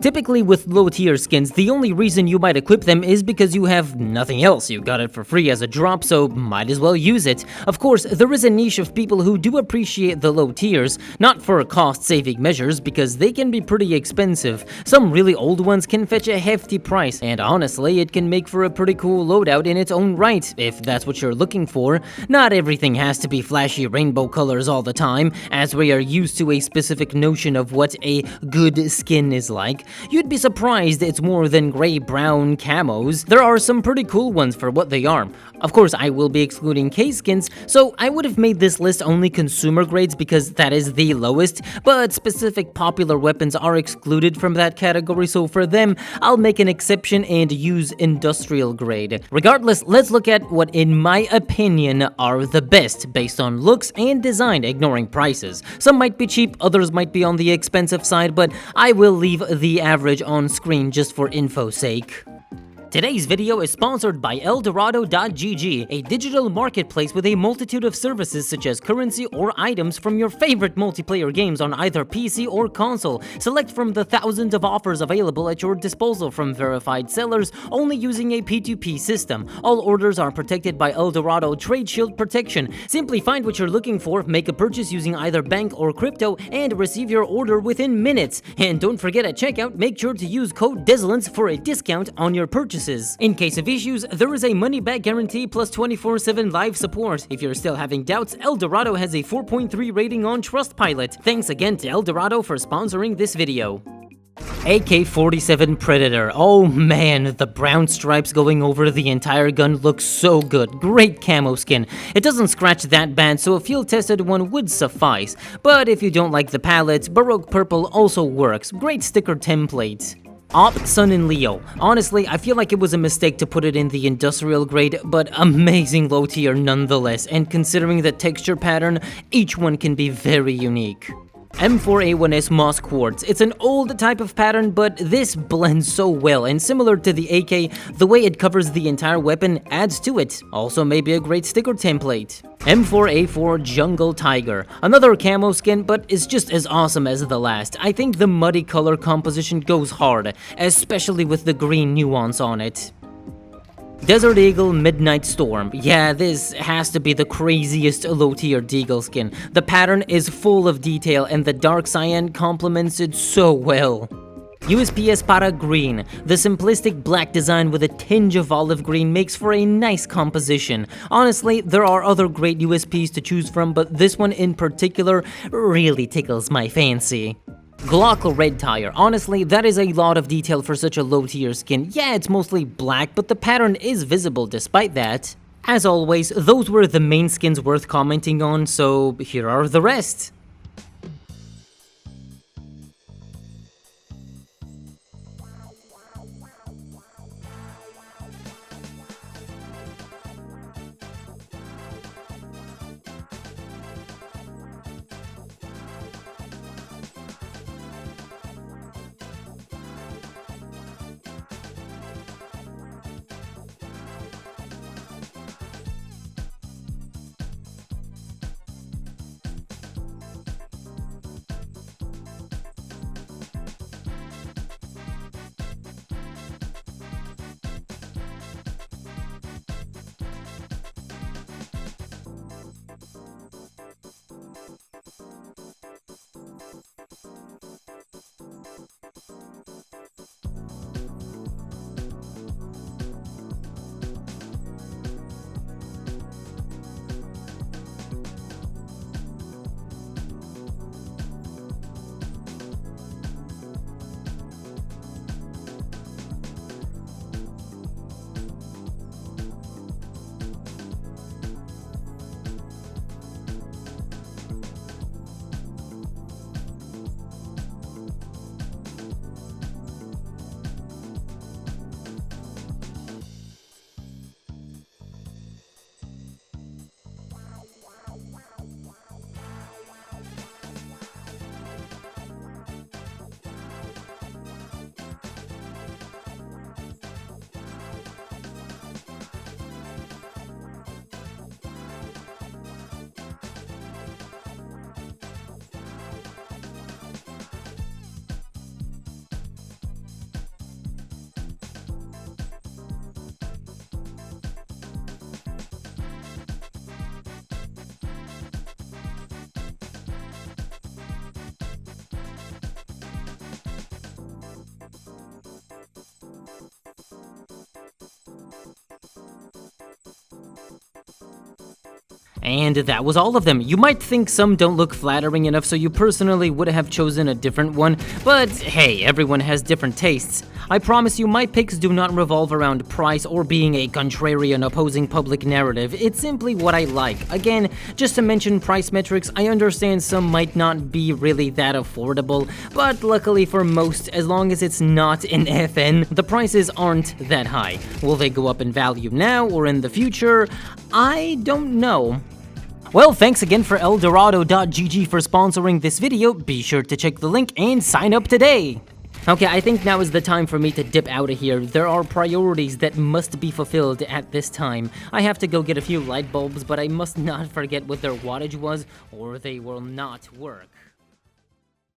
Typically with low tier skins, the only reason you might equip them is because you have nothing else. You got it for free as a drop, so might as well use it. Of course, there is a niche of people who do appreciate the low tiers, not for cost-saving measures, because they can be pretty expensive. Some really old ones can fetch a hefty price, and honestly, it can make for a pretty cool loadout in its own right, if that's what you're looking for. Not everything has to be flashy rainbow colors all the time, as we are used to a specific notion of what a good skin is like. You'd be surprised it's more than gray-brown camos. There are some pretty cool ones for what they are. Of course, I will be excluding K skins, so I would have made this list only consumer grades because that is the lowest, but specific popular weapons are excluded from that category, so for them, I'll make an exception and use industrial grade. Regardless, let's look at what, in my opinion, are the best based on looks and design, ignoring prices. Some might be cheap, others might be on the expensive side, but I will leave the average on screen just for info's sake. Today's video is sponsored by Eldorado.gg, a digital marketplace with a multitude of services such as currency or items from your favorite multiplayer games on either PC or console. Select from the thousands of offers available at your disposal from verified sellers, only using a P2P system. All orders are protected by Eldorado Trade Shield protection. Simply find what you're looking for, make a purchase using either bank or crypto, and receive your order within minutes. And don't forget at checkout, make sure to use code DESOLANCE for a discount on your purchases. In case of issues, there is a money-back guarantee plus 24/7 live support. If you're still having doubts, Eldorado has a 4.3 rating on Trustpilot. Thanks again to Eldorado for sponsoring this video. AK-47 Predator. Oh man, the brown stripes going over the entire gun looks so good. Great camo skin. It doesn't scratch that bad, so a field-tested one would suffice. But if you don't like the palettes, Baroque Purple also works. Great sticker template. Op Sun and Leo. Honestly, I feel like it was a mistake to put it in the industrial grade, but amazing low tier nonetheless, and considering the texture pattern, each one can be very unique. M4A1S Moss Quartz. It's an old type of pattern, but this blends so well, and similar to the AK, the way it covers the entire weapon adds to it. Also maybe a great sticker template. M4A4 Jungle Tiger. Another camo skin, but it's just as awesome as the last. I think the muddy color composition goes hard, especially with the green nuance on it. Desert Eagle Midnight Storm. Yeah, this has to be the craziest low-tier Deagle skin. The pattern is full of detail and the dark cyan complements it so well. USP Espada Green. The simplistic black design with a tinge of olive green makes for a nice composition. Honestly, there are other great USPs to choose from, but this one in particular really tickles my fancy. Glock Red Tire. Honestly, that is a lot of detail for such a low tier skin. Yeah, it's mostly black, but the pattern is visible despite that. As always, those were the main skins worth commenting on, so here are the rest. And that was all of them. You might think some don't look flattering enough, so you personally would have chosen a different one, but hey, everyone has different tastes. I promise you my picks do not revolve around price or being a contrarian opposing public narrative. It's simply what I like. Again, just to mention price metrics, I understand some might not be really that affordable, but luckily for most, as long as it's not in FN, the prices aren't that high. Will they go up in value now or in the future? I don't know. Well, thanks again for Eldorado.gg for sponsoring this video. Be sure to check the link and sign up today. Okay, I think now is the time for me to dip out of here. There are priorities that must be fulfilled at this time. I have to go get a few light bulbs, but I must not forget what their wattage was, or they will not work.